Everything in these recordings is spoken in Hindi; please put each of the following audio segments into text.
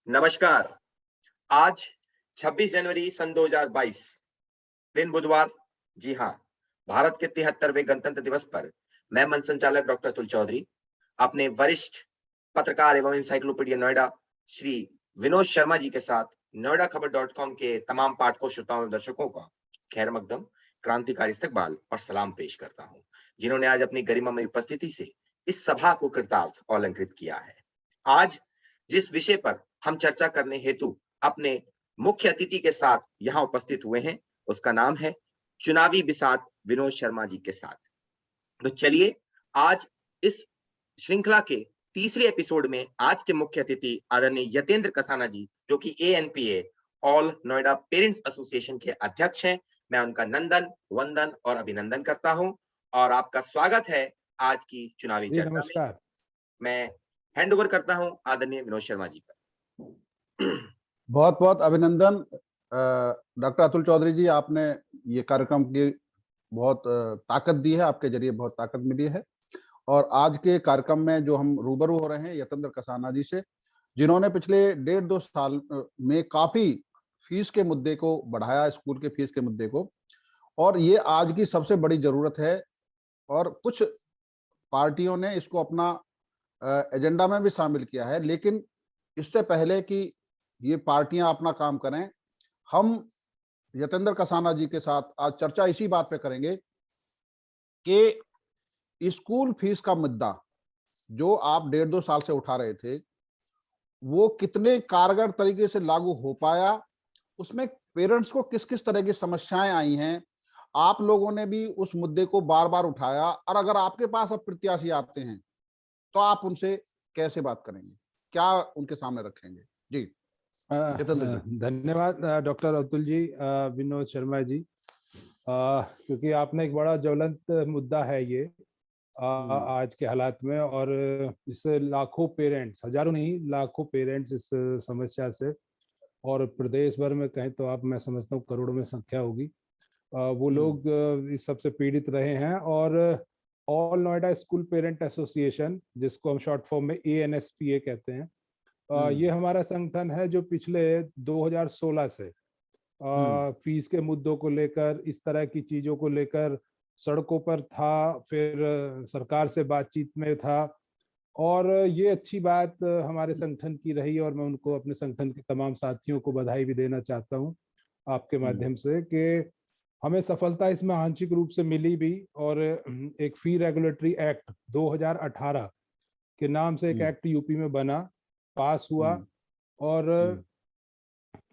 नमस्कार। आज 26 जनवरी सन 2022, दिन बुधवार। जी हाँ, भारत के 73वें गणतंत्र दिवस पर मैं मंच संचालक डॉक्टर अतुल चौधरी अपने वरिष्ठ पत्रकार एवं इंसाइक्लोपीडिया नोएडा श्री विनोद शर्मा जी के साथ नोएडा खबर .com के तमाम पाठकों, श्रोताओं और दर्शकों का खैर मकदम, क्रांतिकारी इस्तकबाल और सलाम पेश करता हूँ, जिन्होंने आज अपनी गरिमामय उपस्थिति से इस सभा को कृतार्थ और अलंकृत किया है। आज जिस विषय पर हम चर्चा करने हेतु अपने मुख्य अतिथि के साथ यहाँ उपस्थित हुए हैं, उसका नाम है चुनावी बिसात विनोद शर्मा जी के साथ। तो चलिए आज इस श्रृंखला के तीसरे एपिसोड में आज के मुख्य अतिथि आदरणीय यतेंद्र कसाना जी, जो कि ANPA all Noida parents association के अध्यक्ष हैं, मैं उनका नंदन, वंदन और अभिनंदन करता हूं और आपका स्वागत है आज की चुनावी जी, चर्चा में। नमस्कार। मैं हैंड ओवर करता हूं आदरणीय विनोद शर्मा जी पर। बहुत बहुत अभिनंदन डॉक्टर अतुल चौधरी जी, आपने ये कार्यक्रम की बहुत ताकत दी है, आपके जरिए बहुत ताकत मिली है। और आज के कार्यक्रम में जो हम रूबरू हो रहे हैं यतेंद्र कसाना जी से, जिन्होंने पिछले 1.5-2 साल में काफी फीस के मुद्दे को बढ़ाया, स्कूल के फीस के मुद्दे को, और ये आज की सबसे बड़ी जरूरत है। और कुछ पार्टियों ने इसको अपना एजेंडा में भी शामिल किया है, लेकिन इससे पहले कि ये पार्टियां अपना काम करें, हम यतेंद्र कसाना जी के साथ आज चर्चा इसी बात पे करेंगे कि स्कूल फीस का मुद्दा जो आप 1.5-2 साल से उठा रहे थे, वो कितने कारगर तरीके से लागू हो पाया, उसमें पेरेंट्स को किस किस तरह की समस्याएं आई हैं। आप लोगों ने भी उस मुद्दे को बार बार उठाया, और अगर आपके पास अब प्रत्याशी आते हैं तो आप उनसे कैसे बात करेंगे, क्या उनके सामने रखेंगे? जी यतेंद्र जी। धन्यवाद डॉक्टर अतुल जी, विनोद शर्मा जी, क्योंकि आपने एक बड़ा ज्वलंत मुद्दा है ये आज के हालात में, और इससे लाखों पेरेंट्स, हजारों नहीं लाखों पेरेंट्स इस समस्या से, और प्रदेश भर में कहें तो आप, मैं समझता हूँ करोड़ों में संख्या होगी, वो लोग इस सबसे पीड़ित रहे हैं। और all Noida school parent association, जिसको हम शॉर्ट फॉर्म में ANSPA कहते हैं, ये हमारा संगठन है जो पिछले 2016 से फीस के मुद्दों को लेकर, इस तरह की चीजों को लेकर सड़कों पर था, फिर सरकार से बातचीत में था। और ये अच्छी बात हमारे संगठन की रही, और मैं उनको, अपने संगठन के तमाम साथियों को बधाई भी देना चाहता हूँ आपके माध्यम से, कि हमें सफलता इसमें आंशिक रूप से मिली भी। और एक फी रेगुलेटरी एक्ट 2018 के नाम से एक एक्ट यूपी में बना, पास हुआ, और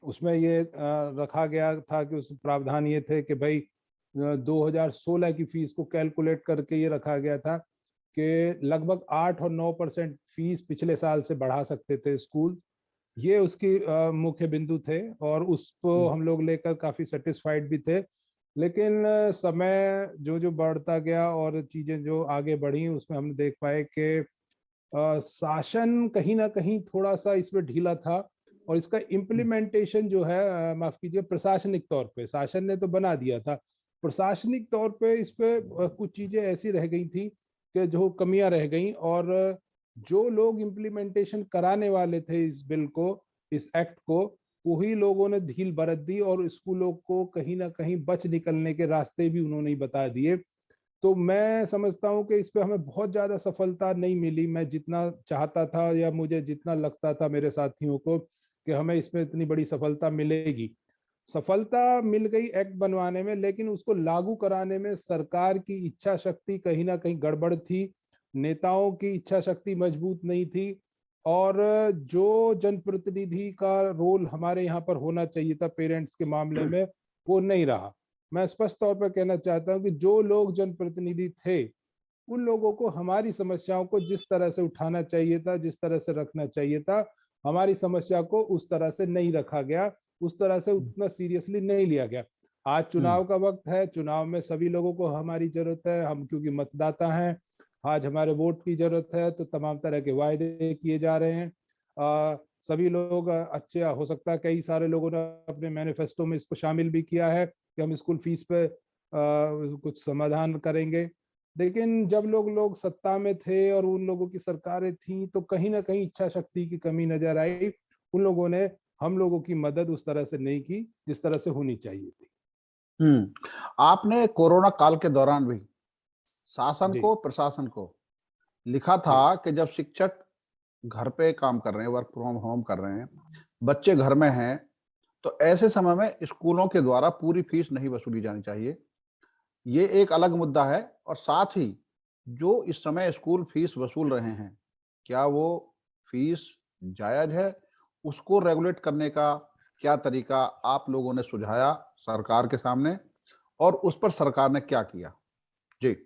उसमें ये रखा गया था कि उस प्रावधान ये थे कि भाई 2016 की फीस को कैलकुलेट करके ये रखा गया था कि लगभग 8 और 9% फीस पिछले साल से बढ़ा सकते थे स्कूल। ये उसकी मुख्य बिंदु थे, और उसको हम लोग लेकर काफी सेटिस्फाइड भी थे। लेकिन समय जो जो बढ़ता गया और चीजें जो आगे बढ़ी, उसमें हमने देख पाए कि शासन कहीं ना कहीं थोड़ा सा इसमें ढीला था, और इसका इम्प्लीमेंटेशन जो है, माफ कीजिए, प्रशासनिक तौर पे शासन ने तो बना दिया था, प्रशासनिक तौर पे इस पे कुछ चीजें ऐसी रह गई थी कि जो कमियां रह गई। और जो लोग इम्प्लीमेंटेशन कराने वाले थे इस बिल को, इस एक्ट को, वही लोगों ने ढील बरत दी, और स्कूलों को कहीं ना कहीं बच निकलने के रास्ते भी उन्होंने ही बता दिए। तो मैं समझता हूँ कि इस पे हमें बहुत ज्यादा सफलता नहीं मिली, मैं जितना चाहता था, या मुझे जितना लगता था मेरे साथियों को कि हमें इसमें इतनी बड़ी सफलता मिलेगी। सफलता मिल गई एक्ट बनवाने में, लेकिन उसको लागू कराने में सरकार की इच्छा शक्ति कहीं ना कहीं गड़बड़ थी, नेताओं की इच्छा शक्ति मजबूत नहीं थी, और जो जनप्रतिनिधि का रोल हमारे यहाँ पर होना चाहिए था पेरेंट्स के मामले में, वो नहीं रहा। मैं स्पष्ट तौर पर कहना चाहता हूँ कि जो लोग जनप्रतिनिधि थे, उन लोगों को हमारी समस्याओं को जिस तरह से उठाना चाहिए था, जिस तरह से रखना चाहिए था, हमारी समस्या को उस तरह से नहीं रखा गया, उस तरह से उतना सीरियसली नहीं लिया गया। आज चुनाव का वक्त है, चुनाव में सभी लोगों को हमारी जरूरत है, हम क्योंकि मतदाता हैं, आज हमारे वोट की जरूरत है, तो तमाम तरह के वायदे किए जा रहे हैं। सभी लोग अच्छे, हो सकता है कई सारे लोगों ने अपने मैनिफेस्टो में इसको शामिल भी किया है कि हम स्कूल फीस पे कुछ समाधान करेंगे। लेकिन जब लोग सत्ता में थे और उन लोगों की सरकारें थी, तो कहीं ना कहीं इच्छा शक्ति की कमी नजर आई, उन लोगों ने हम लोगों की मदद उस तरह से नहीं की जिस तरह से होनी चाहिए थी। आपने कोरोना काल के दौरान भी शासन जी, को, प्रशासन को लिखा जी। था कि जब शिक्षक घर पे काम कर रहे हैं, वर्क फ्रॉम होम कर रहे हैं, बच्चे घर में हैं, तो ऐसे समय में स्कूलों के द्वारा पूरी फीस नहीं वसूली जानी चाहिए। ये एक अलग मुद्दा है और साथ ही जो इस समय स्कूल फीस वसूल रहे हैं, क्या वो फीस जायज़ है? उसको रेगुलेट करने का क्या तरीका आप लोगों ने सुझाया सरकार के सामने और उस पर सरकार ने क्या किया? जी।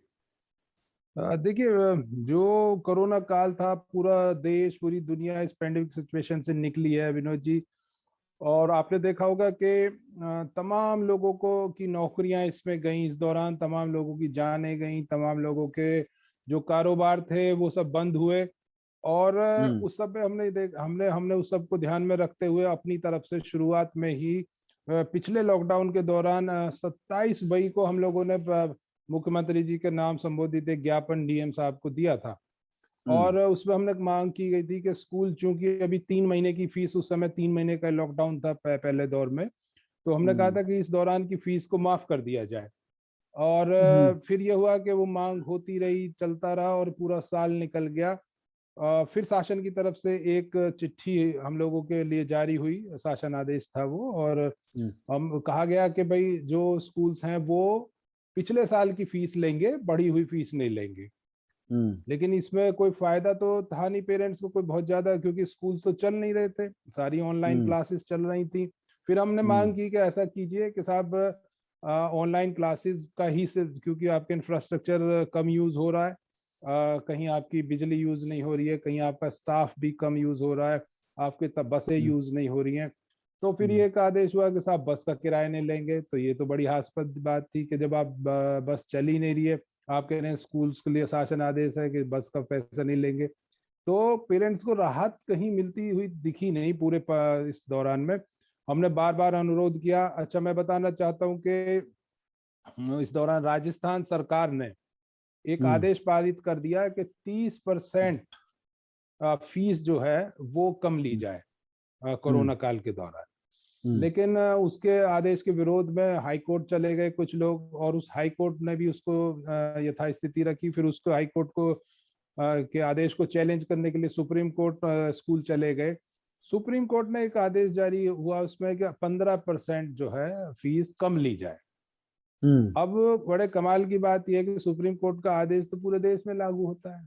देखिए, जो कोरोना काल था, पूरा देश, पूरी दुनिया इस पैंडेमिक सिचुएशन से निकली है विनोद जी। और आपने देखा होगा कि तमाम लोगों को की नौकरियां इसमें गई, इस दौरान तमाम लोगों की जानें गई, तमाम लोगों के जो कारोबार थे वो सब बंद हुए। और हुँ, उस सब पे हमने हमने उस सब को ध्यान में रखते हुए अपनी तरफ से शुरुआत में ही पिछले लॉकडाउन के दौरान 27 मई को हम लोगों ने मुख्यमंत्री जी के नाम संबोधित एक ज्ञापन डीएम साहब को दिया था। हुँ, और उसमें हमने मांग की गई थी कि स्कूल, चूंकि अभी 3 महीने की फीस, उस समय 3 महीने का लॉकडाउन था पहले दौर में, तो हमने कहा हुँ, था कि इस दौरान की फीस को माफ कर दिया जाए। और हुँ, फिर ये हुआ कि वो मांग होती रही, चलता रहा और पूरा साल निकल गया। फिर शासन की तरफ से एक चिट्ठी हम लोगों के लिए जारी हुई, शासन आदेश था वो। और हुँ, हम कहा गया कि भाई जो स्कूल्स हैं वो पिछले साल की फीस लेंगे, बढ़ी हुई फीस नहीं लेंगे। हुँ, लेकिन इसमें कोई फायदा तो था नहीं पेरेंट्स को कोई बहुत ज्यादा, क्योंकि स्कूल तो चल नहीं रहे थे, सारी ऑनलाइन हुँ, क्लासेस चल रही थी। फिर हमने मांग हुँ, की कि ऐसा कीजिए कि साहब, ऑनलाइन क्लासेस का ही सिर्फ, क्योंकि आपके इंफ्रास्ट्रक्चर कम यूज हो रहा है, कहीं आपकी बिजली यूज नहीं हो रही है, कहीं आपका स्टाफ भी कम यूज हो रहा है, आपके तब बसें हुँ, यूज नहीं हो रही हैं। तो फिर हुँ, ये एक आदेश हुआ कि साहब बस का किराया नहीं लेंगे। तो ये तो बड़ी हास्पद बात थी कि जब आप बस चल ही नहीं रही है, आप कह रहे हैं स्कूल्स के लिए शासन आदेश है कि बस का पैसा नहीं लेंगे। तो पेरेंट्स को राहत कहीं मिलती हुई दिखी नहीं पूरे इस दौरान में। हमने बार बार अनुरोध किया। अच्छा, मैं बताना चाहता हूँ कि इस दौरान राजस्थान सरकार ने एक हुँ, आदेश पारित कर दिया कि 30% फीस जो है वो कम ली हुँ, जाए हुँ, कोरोना काल के दौरान। हुँ, लेकिन उसके आदेश के विरोध में हाई कोर्ट चले गए कुछ लोग, और उस हाई कोर्ट ने भी उसको यथास्थिति रखी। फिर उसको हाई कोर्ट को के आदेश को चैलेंज करने के लिए सुप्रीम कोर्ट स्कूल चले गए। सुप्रीम कोर्ट ने एक आदेश जारी हुआ उसमें कि 15% जो है फीस कम ली जाए। हुँ, अब बड़े कमाल की बात यह है कि सुप्रीम कोर्ट का आदेश तो पूरे देश में लागू होता है,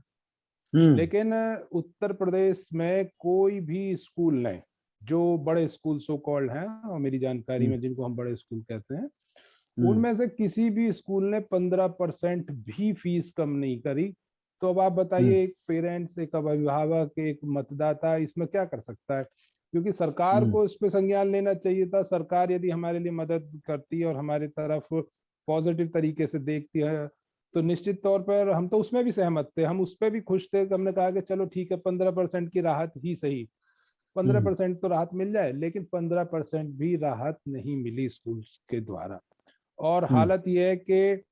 हुँ, लेकिन उत्तर प्रदेश में कोई भी स्कूल नहीं, जो बड़े स्कूल सो कॉल्ड हैं और मेरी जानकारी हुँ, में जिनको हम बड़े स्कूल कहते हैं, हुँ, उनमें से किसी भी स्कूल ने 15% भी फीस कम नहीं करी। तो अब आप हुँ, बताइए, एक पेरेंट्स, एक अभिभावक, एक मतदाता इसमें क्या कर सकता है? क्योंकि सरकार हुँ, को इस पे संज्ञान लेना चाहिए था। सरकार यदि हमारे लिए मदद करती है और हमारी तरफ पॉजिटिव तरीके से देखती है, तो निश्चित तौर पर हम तो उसमें भी सहमत थे, हम उस पर भी खुश थे कि हमने कहा कि चलो ठीक है, 15% की राहत ही सही, पंद्रह हुँ, परसेंट तो राहत मिल जाए। लेकिन 15% भी राहत नहीं मिली स्कूल के द्वारा। और हुँ, हालत यह है कि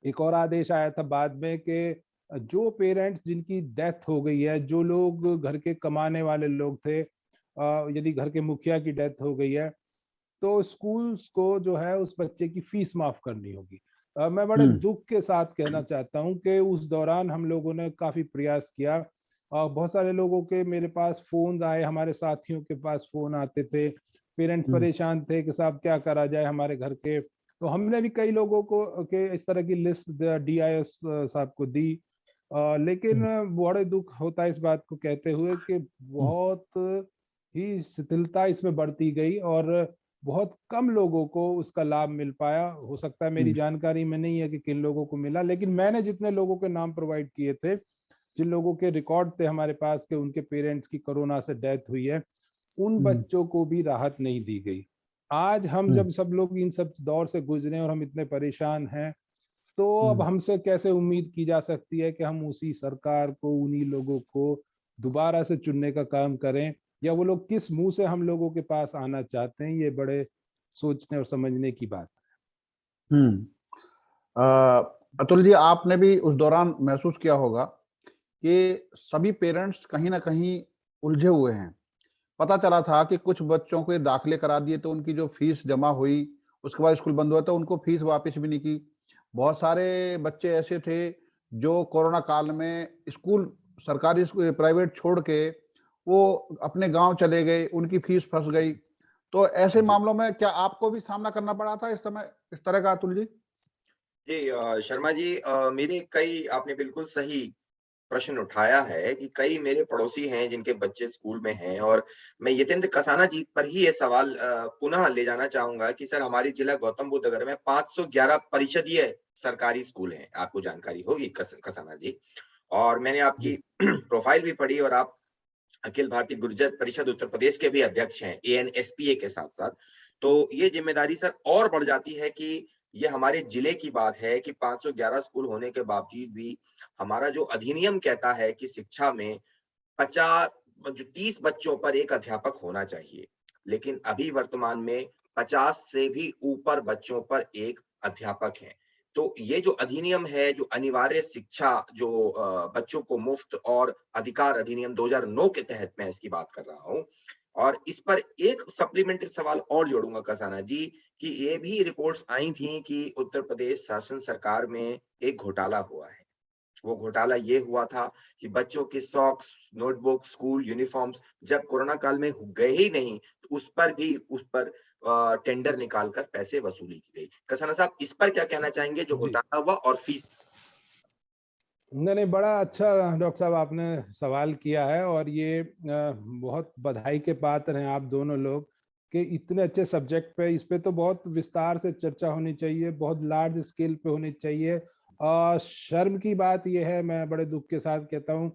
एक और आदेश आया था बाद में कि जो पेरेंट्स जिनकी डेथ हो गई है, जो लोग घर के कमाने वाले लोग थे, यदि घर के मुखिया की डेथ हो गई है, तो स्कूल्स को जो है उस बच्चे की फीस माफ करनी होगी। मैं बड़े हुँ, दुख के साथ कहना चाहता हूं कि उस दौरान हम लोगों ने काफी प्रयास किया। बहुत सारे लोगों के मेरे पास फोन आए, हमारे साथियों के पास फोन आते थे, पेरेंट्स हुँ, परेशान थे कि साहब क्या करा जाए हमारे घर के। तो हमने भी कई लोगों को के इस तरह की लिस्ट डीआईएस साहब को दी। लेकिन हुँ, बड़े दुख होता है इस बात को कहते हुए कि हुँ, बहुत ही शिथिलता इसमें बढ़ती गई और बहुत कम लोगों को उसका लाभ मिल पाया। हो सकता है मेरी हुँ, जानकारी में नहीं है कि किन लोगों को मिला, लेकिन मैंने जितने लोगों के नाम प्रोवाइड किए थे, जिन लोगों के रिकॉर्ड थे हमारे पास कि उनके पेरेंट्स की कोरोना से डेथ हुई है, उन हुँ, बच्चों को भी राहत नहीं दी गई। आज हम हुँ, जब सब लोग इन सब दौर से गुजरे और हम इतने परेशान हैं, तो अब हुँ, हमसे कैसे उम्मीद की जा सकती है कि हम उसी सरकार को, उन्हीं लोगों को दोबारा से चुनने का काम करें, या वो लोग किस मुंह से हम लोगों के पास आना चाहते हैं? ये बड़े सोचने और समझने की बात। हुँ। अतुल जी, आपने भी उस दौरान महसूस किया होगा कि सभी पेरेंट्स कहीं न कहीं उलझे हुए हैं। पता चला था कि कुछ बच्चों के दाखिले करा दिए तो उनकी जो फीस जमा हुई, उसके बाद स्कूल बंद हुआ तो उनको फीस वापस भी नहीं की। बहुत सारे बच्चे ऐसे थे जो कोरोना काल में स्कूल सरकारी प्राइवेट छोड़ के वो अपने गाँव चले गए, उनकी फीस फँस गई। तो ऐसे जी। मामलों में क्या आपको भी सामना करना पड़ा था इस तरह का अतुल जी? जी शर्मा जी मेरे कई आपने बिल्कुल सही प्रश्न उठाया है कि कई मेरे पड़ोसी हैं जिनके बच्चे स्कूल में हैं और मैं यतेंद्र कसाना जी पर ही ये सवाल पुनः ले जाना चाहूँगा कि सर हमारी जिला गौतम बुद्ध नगर में 511 परिषदीय सरकारी स्कूल हैं, आपको जानकारी होगी कसाना जी। और मैंने आपकी जी प्रोफ़ाइल भी पढ़ी और आप अखिल भारतीय गुर्जर परिषद उत्तर प्रदेश के भी अध्यक्ष हैं, एएनएसपीए के साथ-साथ। तो ये ज़िम्मेदारी सर और बढ़ जाती है कि ये हमारे जिले की बात है कि 511 स्कूल होने के बावजूद भी हमारा जो अधिनियम कहता है कि शिक्षा में 50 जो 30 बच्चों पर 1 अध्यापक होना चाहिए। लेकिन अभी वर्तमान में 50 से भी ऊपर बच्चों पर 1 अध्यापक है। तो ये जो अधिनियम है, जो अनिवार्य शिक्षा जो बच्चों को मुफ्त और अधिकार अधिनियम 2009 के तहत मैं इसकी बात कर रहा हूँ। और इस पर एक सप्लीमेंट्री सवाल और जोड़ूँगा कसाना जी कि ये भी रिपोर्ट्स आई थी कि उत्तर प्रदेश शासन सरकार में एक घोटाला हुआ है। वो घोटाला ये हुआ था कि बच्चों के सॉक्स, नोटबुक, स्कूल यूनिफ़ॉर्म्स जब कोरोना काल में गए ही नहीं, तो उस पर टेंडर निकाल कर पैसे वसूली की गई। कसाना साहब इस पर क्या कहना चाहेंगे जो जी। घोटाला हुआ और फीस नहीं नहीं, बड़ा अच्छा डॉक्टर साहब आपने सवाल किया है और ये बहुत बधाई के पात्र हैं आप दोनों लोग कि इतने अच्छे सब्जेक्ट पे इस पे तो बहुत विस्तार से चर्चा होनी चाहिए, बहुत लार्ज स्केल पे होनी चाहिए। शर्म की बात ये है, मैं बड़े दुख के साथ कहता हूँ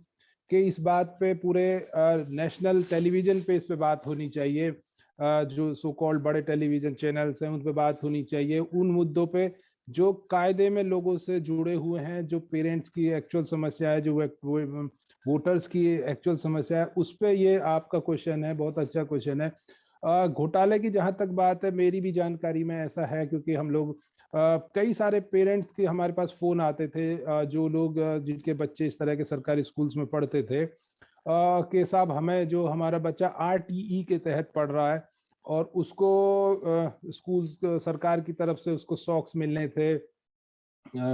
कि इस बात पे पूरे नेशनल टेलीविजन पे इस पे बात होनी चाहिए। जो सो कॉल्ड बड़े टेलीविजन चैनल्स हैं उन पे बात होनी चाहिए उन मुद्दों पे जो कायदे में लोगों से जुड़े हुए हैं, जो पेरेंट्स की एक्चुअल समस्या है, जो वोटर्स की एक्चुअल समस्या है, उस पे ये आपका क्वेश्चन है, बहुत अच्छा क्वेश्चन है। घोटाले की जहां तक बात है, मेरी भी जानकारी में ऐसा है क्योंकि हम लोग कई सारे पेरेंट्स के हमारे पास फोन आते थे, जो लोग जिनके बच्चे इस तरह के सरकारी स्कूल्स में पढ़ते थे कि साहब हमें जो हमारा बच्चा आरटीई के तहत पढ़ रहा है और उसको स्कूल सरकार की तरफ से उसको सॉक्स मिलने थे,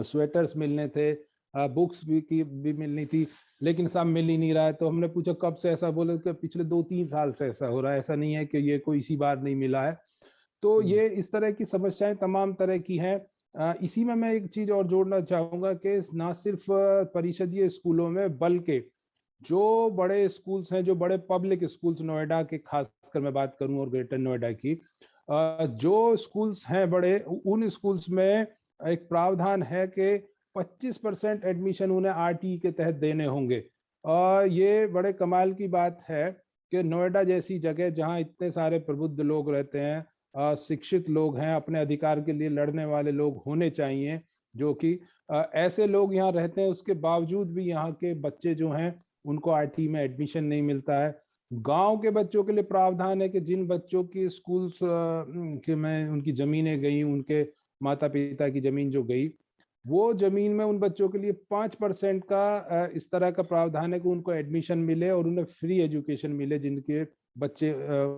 स्वेटर्स मिलने थे, बुक्स भी मिलनी थी, लेकिन साहब मिल ही नहीं रहा है। तो हमने पूछा कब से ऐसा, बोले कि पिछले 2-3 साल से ऐसा हो रहा है, ऐसा नहीं है कि ये कोई इसी बार नहीं मिला है। तो ये इस तरह की समस्याएं तमाम तरह की हैं। इसी में मैं एक चीज और जोड़ना चाहूंगा कि ना सिर्फ परिषदीय स्कूलों में बल्कि जो बड़े स्कूल्स हैं, जो बड़े पब्लिक स्कूल्स नोएडा के खासकर मैं बात करूं और ग्रेटर नोएडा की, जो स्कूल्स हैं बड़े, उन स्कूल्स में एक प्रावधान है कि 25% एडमिशन उन्हें आरटी के तहत देने होंगे। और ये बड़े कमाल की बात है कि नोएडा जैसी जगह जहां इतने सारे प्रबुद्ध लोग रहते हैं, शिक्षित लोग हैं, अपने अधिकार के लिए लड़ने वाले लोग होने चाहिए, जो कि ऐसे लोग यहाँ रहते हैं, उसके बावजूद भी यहाँ के बच्चे जो हैं उनको आरटी में एडमिशन नहीं मिलता है। गांव के बच्चों के लिए प्रावधान है कि जिन बच्चों की स्कूल्स के में उनकी जमीनें गई, उनके माता पिता की जमीन जो गई, वो जमीन में उन बच्चों के लिए 5% का इस तरह का प्रावधान है कि उनको एडमिशन मिले और उन्हें फ्री एजुकेशन मिले जिनके बच्चे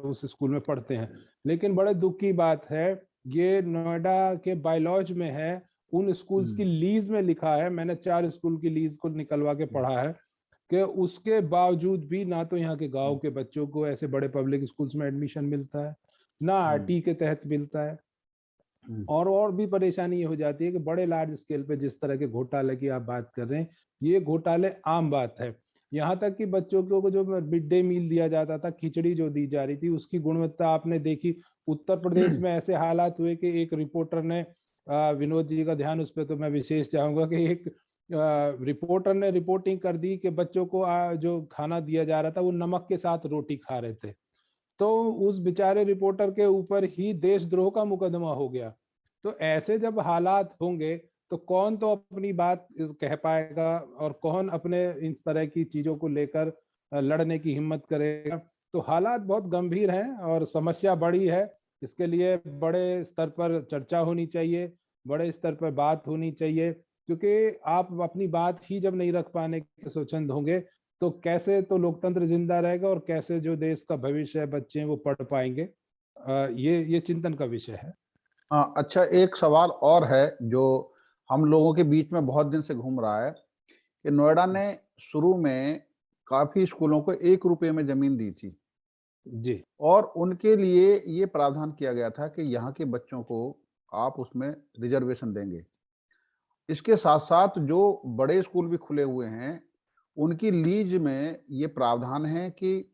उस स्कूल में पढ़ते हैं। लेकिन बड़े दुख की बात है, ये नोएडा के बायलॉज में है, उन स्कूल्स की लीज में लिखा है, मैंने 4 स्कूल की लीज को निकलवा के पढ़ा है कि उसके बावजूद भी ना तो यहाँ के गांव के बच्चों को ऐसे बड़े पब्लिक स्कूल्स में एडमिशन मिलता है, ना आरटी के तहत मिलता है। और भी परेशानी ये हो जाती है कि बड़े लार्ज स्केल पे जिस तरह के घोटाले की आप बात कर रहे हैं, ये घोटाले आम बात है। यहाँ तक कि बच्चों को जो मिड डे मील दिया जाता था, खिचड़ी जो दी जा रही थी, उसकी गुणवत्ता आपने देखी। उत्तर प्रदेश में ऐसे हालात हुए कि एक रिपोर्टर ने, विनोद जी का ध्यान उस पर तो मैं विशेष चाहूंगा कि एक रिपोर्टर ने रिपोर्टिंग कर दी कि बच्चों को जो खाना दिया जा रहा था वो नमक के साथ रोटी खा रहे थे। तो उस बेचारे रिपोर्टर के ऊपर ही देशद्रोह का मुकदमा हो गया। तो ऐसे जब हालात होंगे तो कौन तो अपनी बात कह पाएगा और कौन अपने इस तरह की चीजों को लेकर लड़ने की हिम्मत करेगा। तो हालात बहुत गंभीर हैं और समस्या बड़ी है। इसके लिए बड़े स्तर पर चर्चा होनी चाहिए, बड़े स्तर पर बात होनी चाहिए, क्योंकि आप अपनी बात ही जब नहीं रख पाने के स्वच्छंद होंगे तो कैसे तो लोकतंत्र जिंदा रहेगा और कैसे जो देश का भविष्य है बच्चे हैं वो पढ़ पाएंगे। ये चिंतन का विषय है। हाँ, अच्छा, एक सवाल और है जो हम लोगों के बीच में बहुत दिन से घूम रहा है कि नोएडा ने शुरू में काफी स्कूलों को 1 रुपए में जमीन दी थी जी। और उनके लिए ये प्रावधान किया गया था कि यहाँ के बच्चों को आप उसमें रिजर्वेशन देंगे। इसके साथ साथ जो बड़े स्कूल भी खुले हुए हैं, उनकी लीज में ये प्रावधान है कि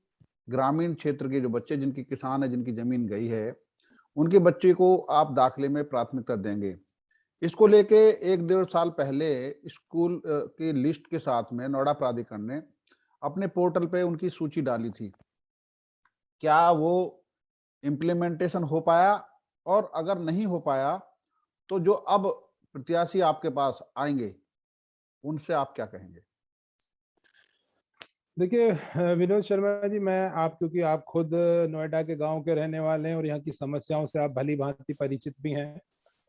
ग्रामीण क्षेत्र के जो बच्चे जिनकी किसान है, जिनकी जमीन गई है, उनके बच्चे को आप दाखिले में प्राथमिकता देंगे। इसको लेके 1 डेढ़ साल पहले स्कूल की लिस्ट के साथ में नोएडा प्राधिकरण ने अपने पोर्टल पे उनकी सूची डाली थी। क्या वो इम्प्लीमेंटेशन हो पाया? और अगर नहीं हो पाया, तो जो अब प्रत्याशी आपके पास आएँगे, उनसे आप क्या कहेंगे? देखिए विनोद शर्मा जी, मैं आप क्योंकि आप खुद नोएडा के गांव के रहने वाले हैं और यहाँ की समस्याओं से आप भली भांति परिचित भी हैं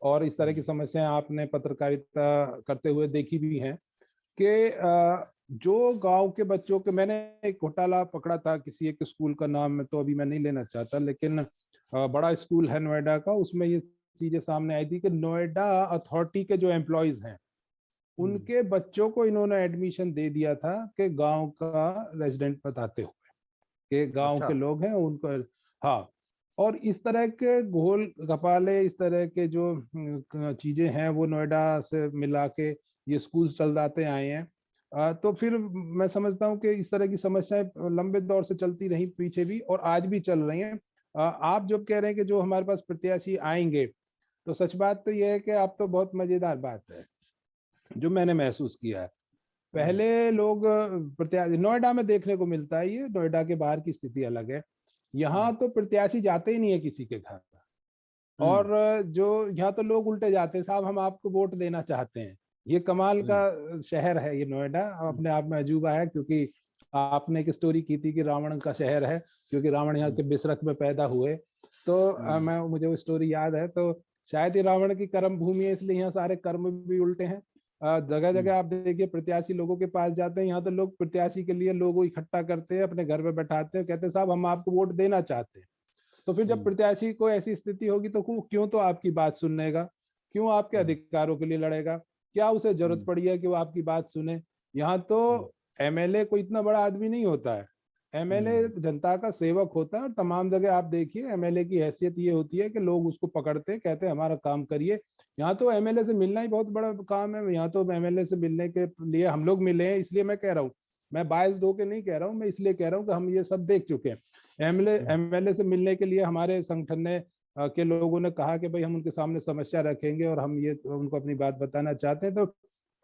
और इस तरह की समस्याएं आपने पत्रकारिता करते हुए देखी भी हैं कि जो गांव के बच्चों के, मैंने एक घोटाला पकड़ा था किसी एक स्कूल का नाम में तो अभी मैं नहीं लेना चाहता, लेकिन बड़ा स्कूल है नोएडा का, उसमें ये चीजें सामने आई थी कि नोएडा अथॉरिटी के जो एम्प्लॉयज हैं उनके बच्चों को इन्होंने एडमिशन दे दिया था कि गांव का रेजिडेंट बताते हुए कि गांव अच्छा। के लोग हैं उनको। हाँ, और इस तरह के घोल गपाले, इस तरह के जो चीजें हैं वो नोएडा से मिला के ये स्कूल चलते आए हैं। तो फिर मैं समझता हूँ कि इस तरह की समस्याएं लंबे दौर से चलती रही पीछे भी और आज भी चल रही हैं। आप जब कह रहे हैं कि जो हमारे पास प्रत्याशी आएंगे, तो सच बात तो यह है कि आप तो बहुत मजेदार बात है जो मैंने महसूस किया है। पहले लोग प्रत्याशी नोएडा में देखने को मिलता है, ये नोएडा के बाहर की स्थिति अलग है। यहाँ तो प्रत्याशी जाते ही नहीं है किसी के घर, और जो यहाँ तो लोग उल्टे जाते हैं, साहब हम आपको वोट देना चाहते हैं। ये कमाल का शहर है ये नोएडा, अपने आप में अजूबा है, क्योंकि आपने एक स्टोरी की थी कि रावण का शहर है, क्योंकि रावण यहाँ के बिसरख में पैदा हुए। तो मुझे वो स्टोरी याद है। तो शायद ये रावण की कर्म भूमि है, इसलिए यहाँ सारे कर्म भी उल्टे हैं। जगह जगह आप देखिए प्रत्याशी लोगों के पास जाते हैं, यहाँ तो लोग प्रत्याशी के लिए लोगों इकट्ठा करते हैं, अपने घर पे बैठाते हैं, कहते हैं साहब हम आपको वोट देना चाहते हैं। तो फिर जब प्रत्याशी को ऐसी स्थिति होगी तो क्यों तो आपकी बात सुनेगा, क्यों आपके अधिकारों के लिए लड़ेगा, क्या उसे जरूरत पड़ी है कि वो आपकी बात सुने। यहाँ तो एमएलए कोई इतना बड़ा आदमी नहीं होता है, एमएलए जनता का सेवक होता है। और तमाम जगह आप देखिए एमएलए की हैसियत ये होती है कि लोग उसको पकड़ते हैं, कहते हैं हमारा काम करिए। यहाँ तो एमएलए से मिलना ही बहुत बड़ा काम है। यहाँ तो एमएलए से मिलने के लिए हम लोग मिले हैं, इसलिए मैं कह रहा हूँ, मैं बायस हो के नहीं कह रहा हूँ, मैं इसलिए कह रहा हूँ कि हम ये सब देख चुके हैं। एमएलए से मिलने के लिए हमारे संगठन ने के लोगों ने कहा कि भाई हम उनके सामने समस्या रखेंगे और हम ये उनको अपनी बात बताना चाहते हैं। तो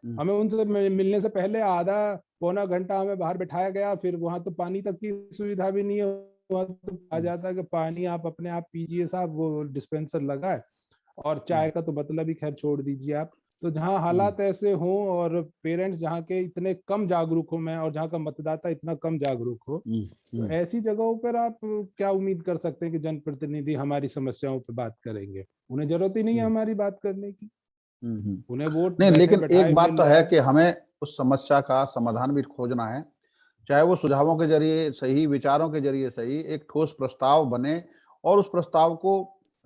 हमें उनसे मिलने से पहले आधा पौना घंटा हमें बाहर बिठाया गया, फिर वहां तो पानी तक की सुविधा भी नहीं है। वहां तो कहा जाता है कि पानी आप अपने आप पीजिए साहब, वो डिस्पेंसर लगा है, और चाय का तो मतलब ही खैर छोड़ दीजिए आप। तो जहाँ हालात ऐसे हों और पेरेंट्स जहाँ के इतने कम जागरूक हो, मैं और जहाँ का मतदाता इतना कम जागरूक हो, तो ऐसी जगहों पर आप क्या उम्मीद कर सकते हैं कि जनप्रतिनिधि हमारी समस्याओं पर बात करेंगे? उन्हें जरूरत ही नहीं है हमारी बात करने की, उन्हें वोट नहीं, बैठे लेकिन बैठाए एक बात मिल तो रहा है है। कि हमें उस समस्या का समाधान भी खोजना है, चाहे वो सुझावों के जरिए सही, विचारों के जरिए सही, एक ठोस प्रस्ताव बने और उस प्रस्ताव को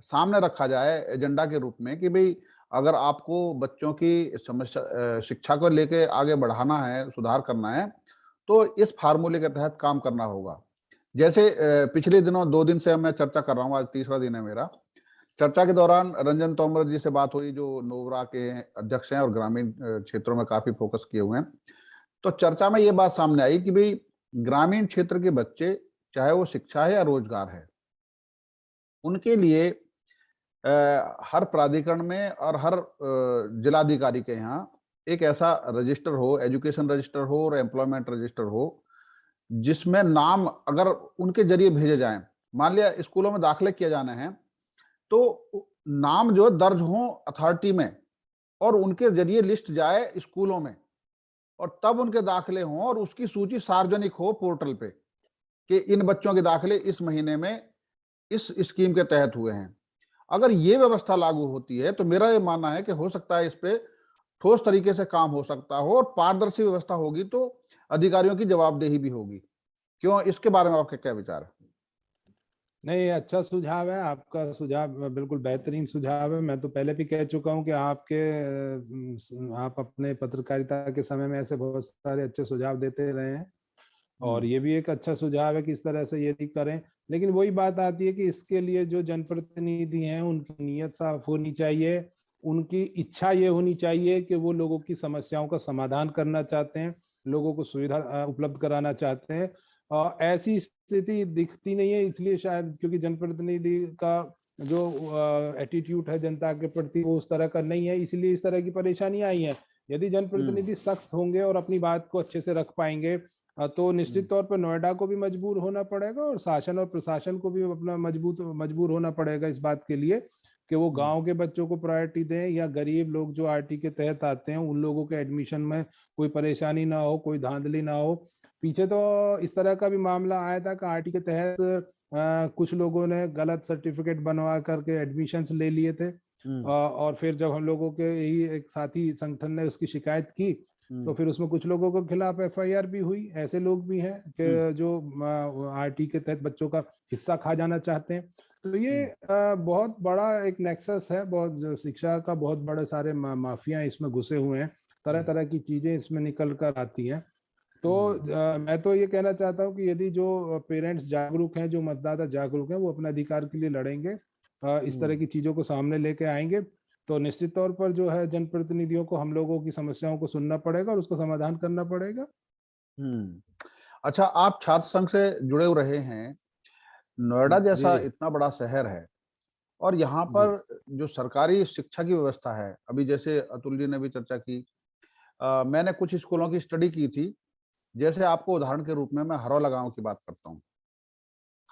सामने रखा जाए एजेंडा के रूप में कि भाई अगर आपको बच्चों की समस्या शिक्षा को लेके आगे बढ़ाना है, सुधार करना है, तो इस फार्मूले के तहत काम करना होगा। जैसे पिछले दिनों 2 दिन से मैं चर्चा कर रहा हूँ, आज तीसरा दिन है मेरा। चर्चा के दौरान रंजन तोमर जी से बात हुई, जो नोवरा के अध्यक्ष हैं और ग्रामीण क्षेत्रों में काफी फोकस किए हुए हैं। तो चर्चा में ये बात सामने आई कि भाई ग्रामीण क्षेत्र के बच्चे, चाहे वो शिक्षा है या रोजगार है, उनके लिए हर प्राधिकरण में और हर जिलाधिकारी के यहाँ एक ऐसा रजिस्टर हो, एजुकेशन रजिस्टर हो और एम्प्लॉयमेंट रजिस्टर हो, जिसमें नाम अगर उनके जरिए भेजे जाएं। मान लिया स्कूलों में दाखिले किए जाने हैं, तो नाम जो दर्ज हो अथॉरिटी में और उनके जरिए लिस्ट जाए स्कूलों में, और तब उनके दाखिले हों और उसकी सूची सार्वजनिक हो पोर्टल पे कि इन बच्चों के दाखिले इस महीने में इस स्कीम के तहत हुए हैं। अगर ये व्यवस्था लागू होती है तो मेरा ये मानना है कि हो सकता है इस पे ठोस तरीके से काम हो सकता हो और पारदर्शी व्यवस्था होगी, तो अधिकारियों की जवाबदेही भी होगी। क्यों, इसके बारे में आपके क्या विचार है? नहीं, अच्छा सुझाव है आपका। सुझाव बिल्कुल बेहतरीन सुझाव है। मैं तो पहले भी कह चुका हूँ कि आप अपने पत्रकारिता के समय में ऐसे बहुत सारे अच्छे सुझाव देते रहे हैं, और ये भी एक अच्छा सुझाव है कि इस तरह से यदि करें। लेकिन वही बात आती है कि इसके लिए जो जनप्रतिनिधि हैं उनकी नीयत साफ होनी चाहिए, उनकी इच्छा ये होनी चाहिए कि वो लोगों की समस्याओं का समाधान करना चाहते हैं, लोगों को सुविधा उपलब्ध कराना चाहते हैं। ऐसी स्थिति दिखती नहीं है, इसलिए शायद क्योंकि जनप्रतिनिधि का जो एटीट्यूड है जनता के प्रति वो उस तरह का नहीं है, इसलिए इस तरह की परेशानी आई है। यदि जनप्रतिनिधि सख्त होंगे और अपनी बात को अच्छे से रख पाएंगे, तो निश्चित तौर पर नोएडा को भी मजबूर होना पड़ेगा और शासन और प्रशासन को भी अपना मजबूर होना पड़ेगा इस बात के लिए कि वो गांव के बच्चों को प्रायोरिटी दें, या गरीब लोग जो आरटी के तहत आते हैं उन लोगों के एडमिशन में कोई परेशानी ना हो, कोई धांधली ना हो। पीछे तो इस तरह का भी मामला आया था कि आरटी के तहत कुछ लोगों ने गलत सर्टिफिकेट बनवा करके एडमिशन्स ले लिए थे, और फिर जब हम लोगों के ही एक साथी संगठन ने उसकी शिकायत की तो फिर उसमें कुछ लोगों के खिलाफ एफआईआर भी हुई। ऐसे लोग भी हैं कि जो आरटी के तहत बच्चों का हिस्सा खा जाना चाहते हैं। तो ये बहुत बड़ा एक नेक्सस है, बहुत शिक्षा का बहुत बड़े सारे माफिया इसमें घुसे हुए हैं, तरह तरह की चीजें इसमें निकल कर आती हैं। तो मैं तो ये कहना चाहता हूँ कि यदि जो पेरेंट्स जागरूक हैं, जो मतदाता जागरूक हैं, वो अपने अधिकार के लिए लड़ेंगे, इस तरह की चीजों को सामने लेके आएंगे, तो निश्चित तौर पर जो है जनप्रतिनिधियों को हम लोगों की समस्याओं को सुनना पड़ेगा और उसका समाधान करना पड़ेगा। अच्छा, आप छात्र संघ से जुड़े हुए रहे हैं। नोएडा जी जैसा इतना बड़ा शहर है और यहाँ जी पर जो सरकारी शिक्षा की व्यवस्था है, अभी जैसे अतुल जी ने भी चर्चा की, मैंने कुछ स्कूलों की स्टडी की थी। जैसे आपको उदाहरण के रूप में मैं हरौला गांव की बात करता हूँ।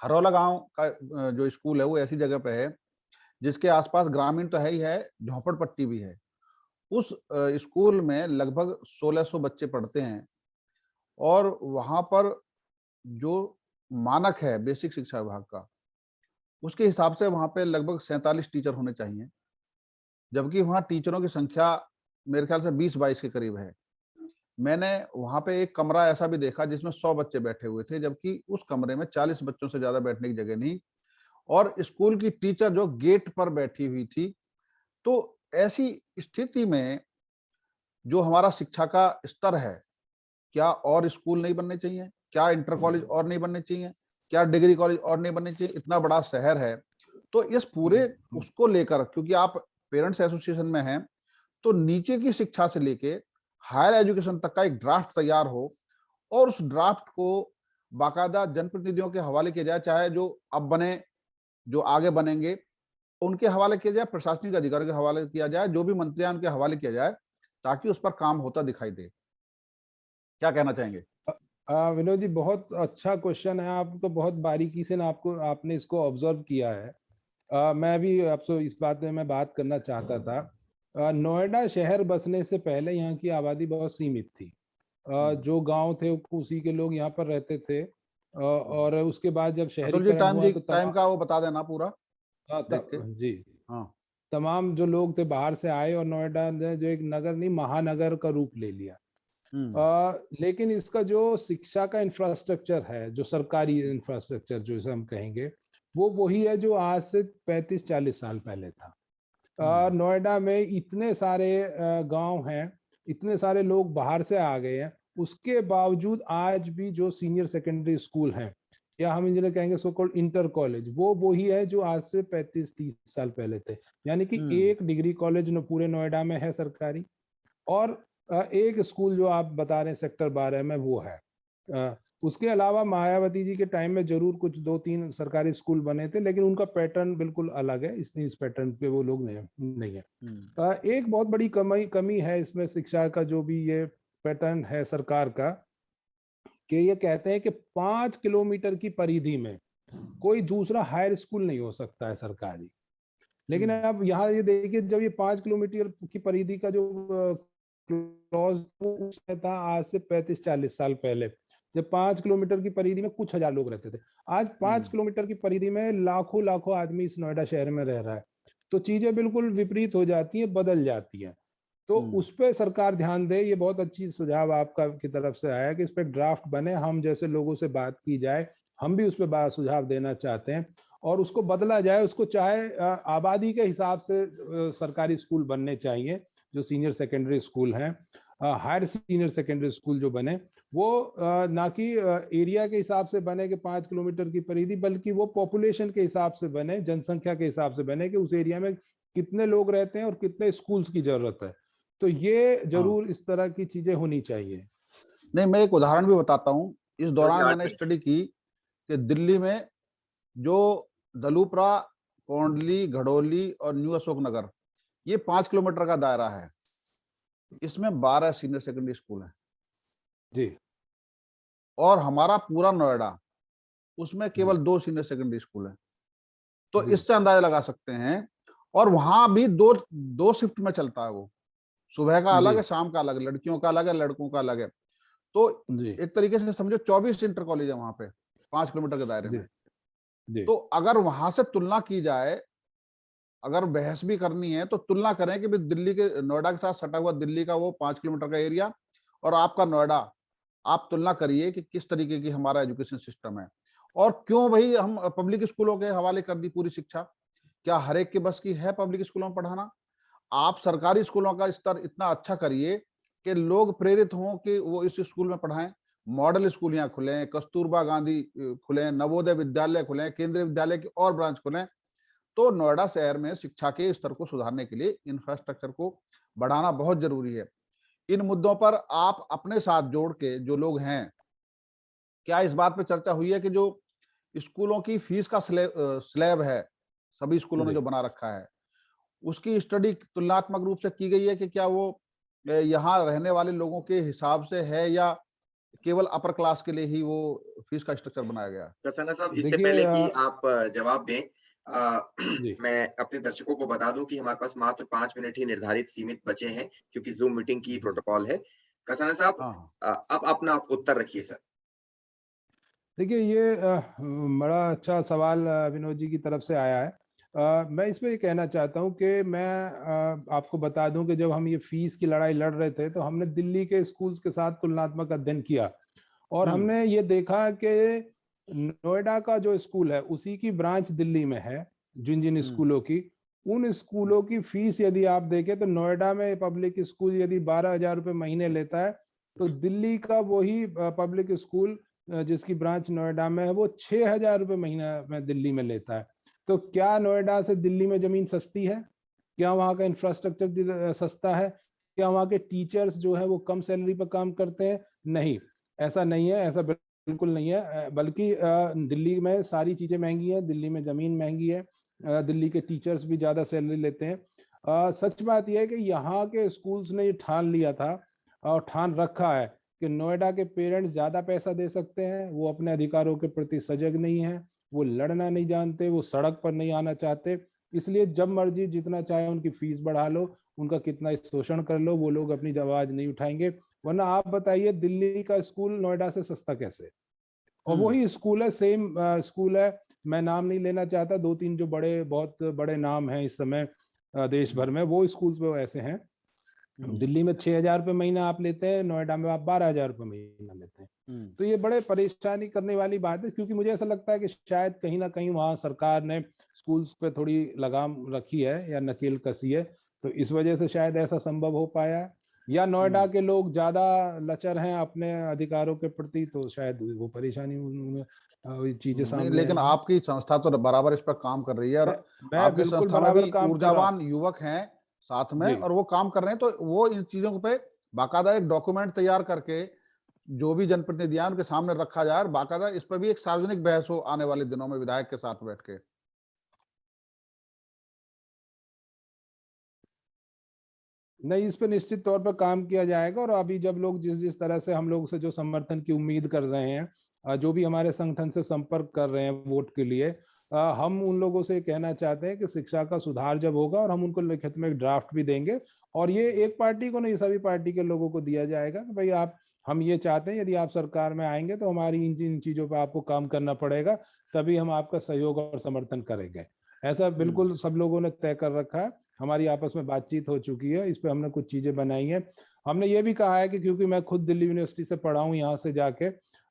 हरौला गांव का जो स्कूल है वो ऐसी जगह पे है जिसके आसपास ग्रामीण तो है ही है, झोपड़पट्टी भी है। उस स्कूल में लगभग 1600 बच्चे पढ़ते हैं और वहाँ पर जो मानक है बेसिक शिक्षा विभाग का, उसके हिसाब से वहाँ पे लगभग 47 टीचर होने चाहिए, जबकि वहाँ टीचरों की संख्या मेरे ख्याल से 20-22 के करीब है। मैंने वहाँ पे एक कमरा ऐसा भी देखा जिसमें 100 बच्चे बैठे हुए थे, जबकि उस कमरे में 40 बच्चों से ज़्यादा बैठने की जगह नहीं, और स्कूल की टीचर जो गेट पर बैठी हुई थी। तो ऐसी स्थिति में जो हमारा शिक्षा का स्तर है, क्या और स्कूल नहीं बनने चाहिए? क्या इंटर कॉलेज और नहीं बनने चाहिए? क्या डिग्री कॉलेज और नहीं बनने चाहिए? इतना बड़ा शहर है। तो इस पूरे उसको लेकर, क्योंकि आप पेरेंट्स एसोसिएशन में हैं, तो नीचे की शिक्षा से लेके हायर एजुकेशन तक का एक ड्राफ्ट तैयार हो और उस ड्राफ्ट को बाकायदा जनप्रतिनिधियों के हवाले किया जाए, चाहे जो अब बने, जो आगे बनेंगे, उनके हवाले किया जाए, प्रशासनिक अधिकारियों के हवाले किया जाए, जो भी मंत्री हैं उनके हवाले किया जाए, ताकि उस पर काम होता दिखाई दे। क्या कहना चाहेंगे? विनोद जी, बहुत अच्छा क्वेश्चन है। आप तो बहुत बारीकी से ना आपने इसको ऑब्जर्व किया है। मैं भी आपसे इस बात में मैं बात करना चाहता था। नोएडा शहर बसने से पहले यहाँ की आबादी बहुत सीमित थी। जो गांव थे उसी के लोग यहाँ पर रहते थे, और उसके बाद जब अतुल जी, शहरीकरण हुआ तो टाइम का वो बता देना पूरा देख के। जी, हाँ। तमाम जो लोग थे बाहर से आए और नोएडा ने जो एक नगर नहीं महानगर का रूप ले लिया। लेकिन इसका जो शिक्षा का इंफ्रास्ट्रक्चर है, जो सरकारी इंफ्रास्ट्रक्चर जो इसे हम कहेंगे, वो वही है जो आज से 35-40 साल पहले था। नोएडा में इतने सारे गांव हैं, इतने सारे लोग बाहर से आ गए हैं, उसके बावजूद आज भी जो सीनियर सेकेंडरी स्कूल हैं, या हम जिन्हें कहेंगे सो कॉल्ड इंटर कॉलेज, वो वही है जो आज से 35-30 साल पहले थे। यानी कि एक डिग्री कॉलेज पूरे नोएडा में है सरकारी, और एक स्कूल जो आप बता रहे हैं सेक्टर 12 में वो है। उसके अलावा मायावती जी के टाइम में जरूर कुछ 2-3 सरकारी स्कूल बने थे, लेकिन उनका पैटर्न बिल्कुल अलग है, इस पैटर्न पे वो लोग नहीं है। एक बहुत बड़ी कमी है इसमें शिक्षा का, जो भी ये पैटर्न है सरकार का, कि ये कहते हैं कि 5 किलोमीटर की परिधि में कोई दूसरा हायर स्कूल नहीं हो सकता है सरकारी। लेकिन अब यहाँ ये देखिए, जब ये 5 किलोमीटर की परिधि का जो क्लॉज था आज से 35-40 साल पहले, जब 5 किलोमीटर की परिधि में कुछ हजार लोग रहते थे, आज 5 किलोमीटर की परिधि में लाखों लाखों आदमी इस नोएडा शहर में रह रहा है। तो चीजें बिल्कुल विपरीत हो जाती हैं, बदल जाती हैं। तो उस पे सरकार ध्यान दे। ये बहुत अच्छी सुझाव आपका की तरफ से आया कि इस पे ड्राफ्ट बने, हम जैसे लोगों से बात की जाए, हम भी उस पे सुझाव देना चाहते हैं और उसको बदला जाए। उसको चाहे आबादी के हिसाब से सरकारी स्कूल बनने चाहिए, जो सीनियर सेकेंडरी स्कूल हैं, हायर सीनियर सेकेंडरी स्कूल जो बने वो ना कि एरिया के हिसाब से बने कि 5 किलोमीटर की परिधि, बल्कि वो पॉपुलेशन के हिसाब से बने, जनसंख्या के हिसाब से बने कि उस एरिया में कितने लोग रहते हैं और कितने स्कूल्स की जरूरत है। तो ये जरूर इस तरह की चीजें होनी चाहिए। नहीं, मैं एक उदाहरण भी बताता हूँ। इस दौरान मैंने 8 मिनट। स्टडी की कि दिल्ली में जो दलूपरा, कोंडली, घड़ोली और न्यू अशोकनगर, ये 5 किलोमीटर का दायरा है। इसमें 12 सीनियर सेकेंडरी स्कूल हैं जी। और हमारा पूरा नोएडा, उसमें जी। केवल 2 सीनियर सेकेंडरी स्कूल हैं। तो जी। इससे अंदाजा लगा सकते हैं। और वहां भी दो शिफ्ट में चलता है वो। सुबह का अलग जी। है, शाम का अलग, लड़कियों का अलग है, लड़कों का अलग है। तो जी। एक तरीके से समझो 24 इंटर कॉलेज है वहां पे 5 किलोमीटर के दायरे जी। में। जी। तो अगर वहां से तुलना की जाए, अगर बहस भी करनी है तो तुलना करें कि भाई दिल्ली के, नोएडा के साथ सटा हुआ दिल्ली का वो 5 किलोमीटर का एरिया और आपका नोएडा, आप तुलना करिए कि किस तरीके की हमारा एजुकेशन सिस्टम है। और क्यों भाई हम पब्लिक स्कूलों के हवाले कर दी पूरी शिक्षा? क्या हर एक के बस की है पब्लिक स्कूलों में पढ़ाना? आप सरकारी स्कूलों का स्तर इतना अच्छा करिए कि लोग प्रेरित हों कि वो इस स्कूल में पढ़ाएं। मॉडल स्कूल यहाँ खुले, कस्तूरबा गांधी खुले, नवोदय विद्यालय खुले, केंद्रीय विद्यालय की और ब्रांच खुले। तो नोएडा शहर में शिक्षा के स्तर को सुधारने के लिए इंफ्रास्ट्रक्चर को बढ़ाना बहुत जरूरी है। इन मुद्दों पर आप अपने साथ जोड़ के जो लोग हैं, क्या इस बात पे चर्चा हुई है कि जो स्कूलों की फीस का स्लैब है, सभी स्कूलों ने जी। जो बना रखा है, उसकी स्टडी तुलनात्मक रूप से की गई है कि क्या वो यहाँ रहने वाले लोगों के हिसाब से है या केवल अपर क्लास के लिए ही वो फीस का स्ट्रक्चर बनाया गया है? प्रसन्ना साहब, इससे देखिए पहले कि आप जवाब दें, जी। मैं अपने दर्शकों को बता दूं कि हमारे पास मात्र 5 मिनट ही निर्धारित सीमित बचे हैं, क्योंकि ज़ूम मीटिंग की जी। प्रोटोकॉल है। कसाना साहब, हाँ, अब अपना उत्तर रखिए सर। देखिए ये बड़ा अच्छा सवाल विनोद जी की तरफ से आया है। मैं इसमें ये कहना चाहता हूँ कि मैं आपको बता दूं कि जब हम ये फीस की लड़ाई लड़ रहे थे तो हमने दिल्ली के स्कूल्स के साथ तुलनात्मक अध्ययन किया और हम्म, हमने ये देखा कि नोएडा का जो स्कूल है उसी की ब्रांच दिल्ली में है। जिन जिन हम्म, स्कूलों की, उन स्कूलों की फीस यदि आप देखें तो नोएडा में पब्लिक स्कूल यदि 12,000 रुपये महीने लेता है तो दिल्ली का वही पब्लिक स्कूल जिसकी ब्रांच नोएडा में है वो 6,000 रुपये महीना में दिल्ली में लेता है। तो क्या नोएडा से दिल्ली में जमीन सस्ती है? क्या वहाँ का इंफ्रास्ट्रक्चर सस्ता है? क्या वहाँ के टीचर्स जो है वो कम सैलरी पर काम करते हैं? नहीं, ऐसा नहीं है, ऐसा बिल्कुल नहीं है। बल्कि दिल्ली में सारी चीजें महंगी है, दिल्ली में जमीन महंगी है, दिल्ली के टीचर्स भी ज्यादा सैलरी लेते हैं। सच बात यह है कि यहाँ के स्कूल्स ने ये ठान लिया था और ठान रखा है कि नोएडा के पेरेंट्स ज्यादा पैसा दे सकते हैं, वो अपने अधिकारों के प्रति सजग नहीं है, वो लड़ना नहीं जानते, वो सड़क पर नहीं आना चाहते। इसलिए जब मर्जी जितना चाहे उनकी फीस बढ़ा लो, उनका कितना शोषण कर लो, वो लोग अपनी आवाज नहीं उठाएंगे। वरना आप बताइए दिल्ली का स्कूल नोएडा से सस्ता कैसे? और हम्म, वही स्कूल है, सेम स्कूल है। मैं नाम नहीं लेना चाहता, 2-3 जो बहुत बड़े नाम हैं इस समय देश भर में, वो स्कूल वो ऐसे हैं। हम्म, दिल्ली में 6,000 रुपये महीना आप लेते हैं, नोएडा में आप 12,000 रुपये महीना लेते हैं। हम्म, तो ये बड़े परेशानी करने वाली बात है, क्योंकि मुझे ऐसा लगता है कि शायद कहीं ना कहीं वहाँ सरकार ने स्कूल्स पे थोड़ी लगाम रखी है या नकेल कसी है, तो इस वजह से शायद ऐसा संभव हो पाया है। या नोएडा हम्म। के लोग ज्यादा लचर हैं अपने अधिकारों के प्रति, तो शायद वो परेशानी ये चीजें नहीं, सामने लेकिन आई हैं। आपकी संस्था तो बराबर इस पर काम कर रही है और मैं मैं आपकी बिल्कुल संस्था में बराबर भी काम कर रहा हूँ। ऊर्जावान युवक हैं साथ में जी। और वो काम कर रहे हैं। तो वो इन चीजों पे बाकायदा एक डॉक्यूमेंट तैयार करके जो भी जनप्रतिनिधि हैं उनके सामने रखा जाए और बाकायदा इस पर भी एक सार्वजनिक बहस हो आने वाले दिनों में विधायक के साथ बैठ के। नहीं, इस पे निश्चित तौर पर काम किया जाएगा। और अभी जब लोग जिस जिस तरह से हम लोग से जो समर्थन की उम्मीद कर रहे हैं, जो भी हमारे संगठन से संपर्क कर रहे हैं वोट के लिए, हम उन लोगों से कहना चाहते हैं कि शिक्षा का सुधार जब होगा, और हम उनको लिखित में एक ड्राफ्ट भी देंगे, और ये एक पार्टी को नहीं सभी पार्टी के लोगों को दिया जाएगा कि भाई आप, हम ये चाहते हैं यदि आप सरकार में आएंगे तो हमारी इन चीजों पर आपको काम करना पड़ेगा, तभी हम आपका सहयोग और समर्थन करेंगे। ऐसा हम्म, बिल्कुल सब लोगों ने तय कर रखा है। हमारी आपस में बातचीत हो चुकी है, इस पे हमने कुछ चीजें बनाई है। हमने ये भी कहा है कि क्योंकि मैं खुद दिल्ली यूनिवर्सिटी से पढ़ा हूँ यहाँ से जाके,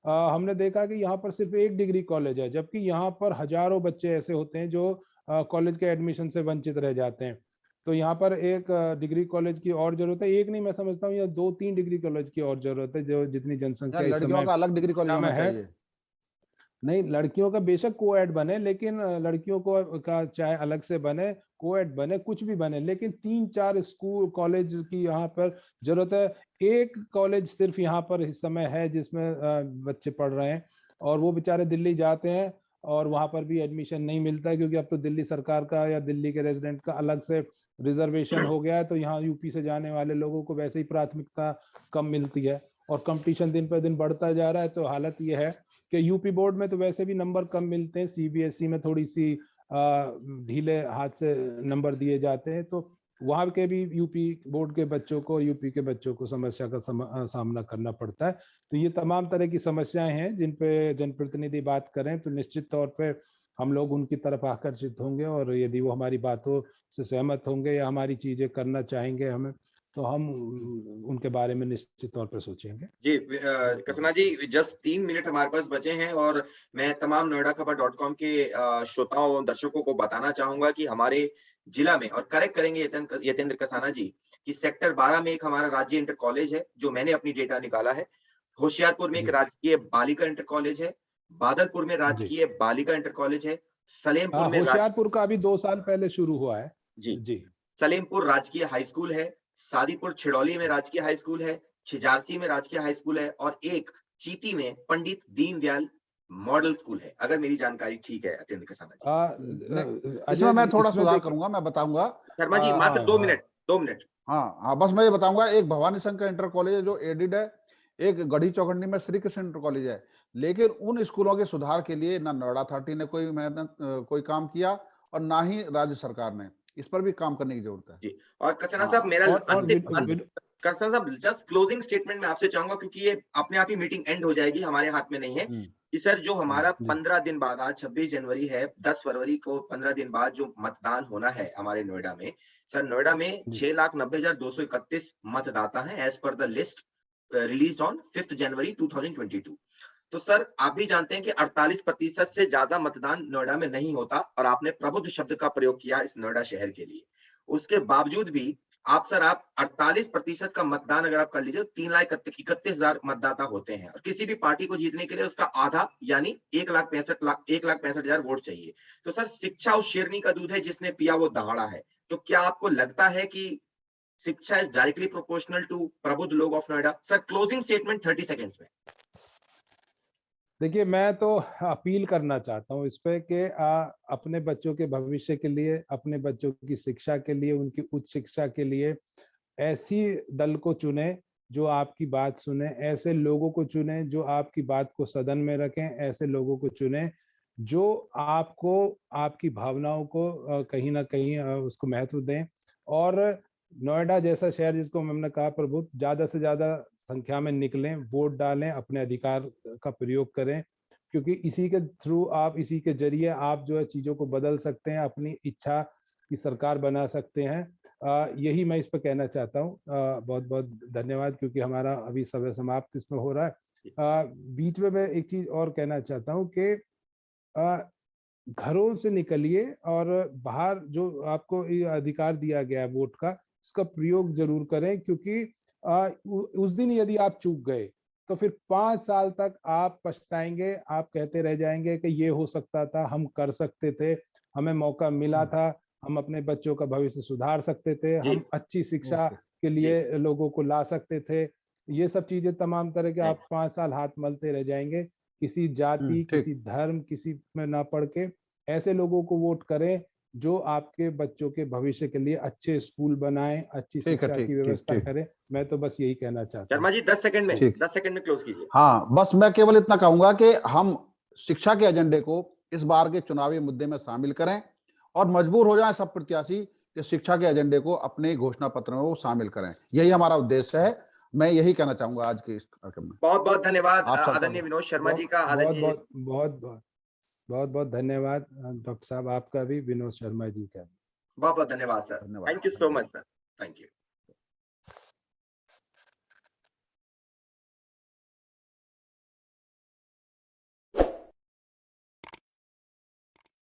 हमने देखा कि यहाँ पर सिर्फ एक डिग्री कॉलेज है, जबकि यहाँ पर हजारों बच्चे ऐसे होते हैं जो कॉलेज के एडमिशन से वंचित रह जाते हैं। तो यहाँ पर एक डिग्री कॉलेज की और जरूरत है, एक नहीं मैं समझता हूँ या 2-3 डिग्री कॉलेज की और जरूरत है, जो जितनी जनसंख्या इस लड़कियों समय का अलग डिग्री कॉलेज में होना है। चाहिए। नहीं, लड़कियों का बेशक कोएड बने, लेकिन लड़कियों को का चाहे अलग से बने, कोएड बने, कुछ भी बने, लेकिन 3-4 स्कूल कॉलेज की यहाँ पर जरूरत है। एक कॉलेज सिर्फ यहाँ पर इस समय है जिसमें बच्चे पढ़ रहे हैं, और वो बेचारे दिल्ली जाते हैं और वहां पर भी एडमिशन नहीं मिलता है, क्योंकि अब तो दिल्ली सरकार का या दिल्ली के रेजिडेंट का अलग से रिजर्वेशन हो गया है। तो यहाँ यूपी से जाने वाले लोगों को वैसे ही प्राथमिकता कम मिलती है, और कंपटीशन दिन पर दिन बढ़ता जा रहा है। तो हालत ये है कि यूपी बोर्ड में तो वैसे भी नंबर कम मिलते हैं, सीबीएसई में थोड़ी सी ढीले हाथ से नंबर दिए जाते हैं। तो वहां के भी यूपी बोर्ड के बच्चों को, यूपी के बच्चों को समस्या का सामना करना पड़ता है। तो ये तमाम तरह की समस्याएं हैं जिन पे जनप्रतिनिधि बात करें तो निश्चित तौर पे हम लोग उनकी तरफ आकर्षित होंगे, और यदि वो हमारी बातों से सहमत होंगे या हमारी चीजें करना चाहेंगे हमें, तो हम उनके बारे में निश्चित तौर पर सोचेंगे। जी कसना जी, जस्ट 3 मिनट हमारे पास बचे हैं, और मैं तमाम noidakhbar.com के श्रोताओं और दर्शकों को बताना चाहूंगा कि हमारे जिला में, और करेक्ट करेंगे यतेंद्र कसाना जी, कि सेक्टर 12 में एक हमारा राज्य इंटर कॉलेज है, जो मैंने अपनी डेटा निकाला है। होशियारपुर में एक राजकीय बालिका इंटर कॉलेज है, बादलपुर में राजकीय बालिका इंटर कॉलेज है, सलेमपुर में होशियारपुर का अभी 2 साल पहले शुरू हुआ है। जी सलेमपुर राजकीय हाई स्कूल है, सादीपुर छिड़ौली में राजकीय हाई स्कूल है, छिजारसी में राजकीय हाई स्कूल है, और एक चीती में पंडित दीनदयाल मॉडल स्कूल है, अगर मेरी जानकारी ठीक है अत्यंत कसाना जी। इसमें मैं थोड़ा सुधार करूंगा, मैं बताऊंगा शर्मा जी, मात्र 2 मिनट 2 मिनट। हाँ, बस मैं ये बताऊंगा, एक भवानी शंकर इंटर कॉलेज है जो एडिड है, एक गढ़ी चौकंडी में श्री कृष्ण इंटर कॉलेज है। लेकिन उन स्कूलों के सुधार के लिए ना नोएडा अथॉरिटी ने कोई मेहनत कोई काम किया, और ना ही राज्य सरकार ने। इस पर भी काम करने की जरूरत है जी। और कसाना साहब, मेरा कसाना साहब जस्ट क्लोजिंग स्टेटमेंट मैं आपसे चाहूंगा, क्योंकि ये अपने आप ही मीटिंग एंड हो जाएगी, हमारे हाथ में नहीं है कि सर, जो हमारा 15 दिन बाद, आज 26 जनवरी है, 10 फरवरी को 15 दिन बाद जो मतदान होना है हमारे नोएडा में, सर नोएडा में 6,90,231 मतदाता हैं as per the list released on 5 January 2022। तो सर, आप भी जानते हैं कि 48% से ज्यादा मतदान नोएडा में नहीं होता, और आपने प्रबुद्ध शब्द का प्रयोग किया इस नोएडा शहर के लिए। उसके बावजूद भी आप 48% का मतदान अगर आप कर लीजिए, 3,31,000 मतदाता होते हैं, और किसी भी पार्टी को जीतने के लिए उसका आधा यानी 1,65,000 वोट चाहिए। तो सर, शिक्षा उस शेरनी का दूध है जिसने पिया वो दहाड़ा है। तो क्या आपको लगता है कि शिक्षा इज डायरेक्टली प्रोपोर्शनल टू प्रबुद्ध लोग of Noida? Sir, closing statement 30 seconds में। देखिए, मैं तो अपील करना चाहता हूँ इस पे कि अपने बच्चों के भविष्य के लिए, अपने बच्चों की शिक्षा के लिए, उनकी उच्च शिक्षा के लिए ऐसी दल को चुने जो आपकी बात सुने, ऐसे लोगों को चुने जो आपकी बात को सदन में रखें, ऐसे लोगों को चुने जो आपको, आपकी भावनाओं को कहीं ना कहीं उसको महत्व दें। और नोएडा जैसा शहर जिसको हमने कहा प्रभु, ज्यादा से ज्यादा संख्या में निकलें, वोट डालें, अपने अधिकार का प्रयोग करें, क्योंकि इसी के थ्रू आप, इसी के जरिए आप जो है चीजों को बदल सकते हैं, अपनी इच्छा की सरकार बना सकते हैं। यही मैं इस पर कहना चाहता हूँ। बहुत बहुत धन्यवाद, क्योंकि हमारा अभी समय समाप्त इसमें हो रहा है। बीच में मैं एक चीज और कहना चाहता हूँ कि घरों से निकलिए, और बाहर जो आपको ये अधिकार दिया गया है वोट का, इसका प्रयोग जरूर करें, क्योंकि उस दिन यदि आप चूक गए तो फिर 5 साल तक आप पछताएंगे, आप कहते रह जाएंगे कि ये हो सकता था, हम कर सकते थे, हमें मौका मिला था, हम अपने बच्चों का भविष्य सुधार सकते थे, हम अच्छी शिक्षा के लिए लोगों को ला सकते थे। ये सब चीजें तमाम तरह के आप 5 साल हाथ मलते रह जाएंगे। किसी जाति, किसी धर्म, किसी में ना पढ़ के ऐसे लोगों को वोट करें जो आपके बच्चों के भविष्य के लिए अच्छे स्कूल बनाएं, अच्छी शिक्षा की व्यवस्था करें। मैं तो बस यही कहना चाहता हूँ। शर्मा जी, 10 सेकंड में क्लोज कीजिए। हाँ, बस मैं केवल इतना कहूंगा कि हम शिक्षा के एजेंडे को इस बार के चुनावी मुद्दे में शामिल करें, और मजबूर हो जाएं सब प्रत्याशी कि शिक्षा के एजेंडे को अपने घोषणा पत्र में वो शामिल करें। यही हमारा उद्देश्य है। मैं यही कहना चाहूंगा आज के इस कार्यक्रम में। बहुत बहुत धन्यवाद आदरणीय विनोद शर्मा जी का। बहुत बहुत धन्यवाद डॉक्टर साहब आपका भी, विनोद शर्मा जी का भी। बहुत बहुत धन्यवाद सर, धन्यवाद। Thank you so much sir, thank you.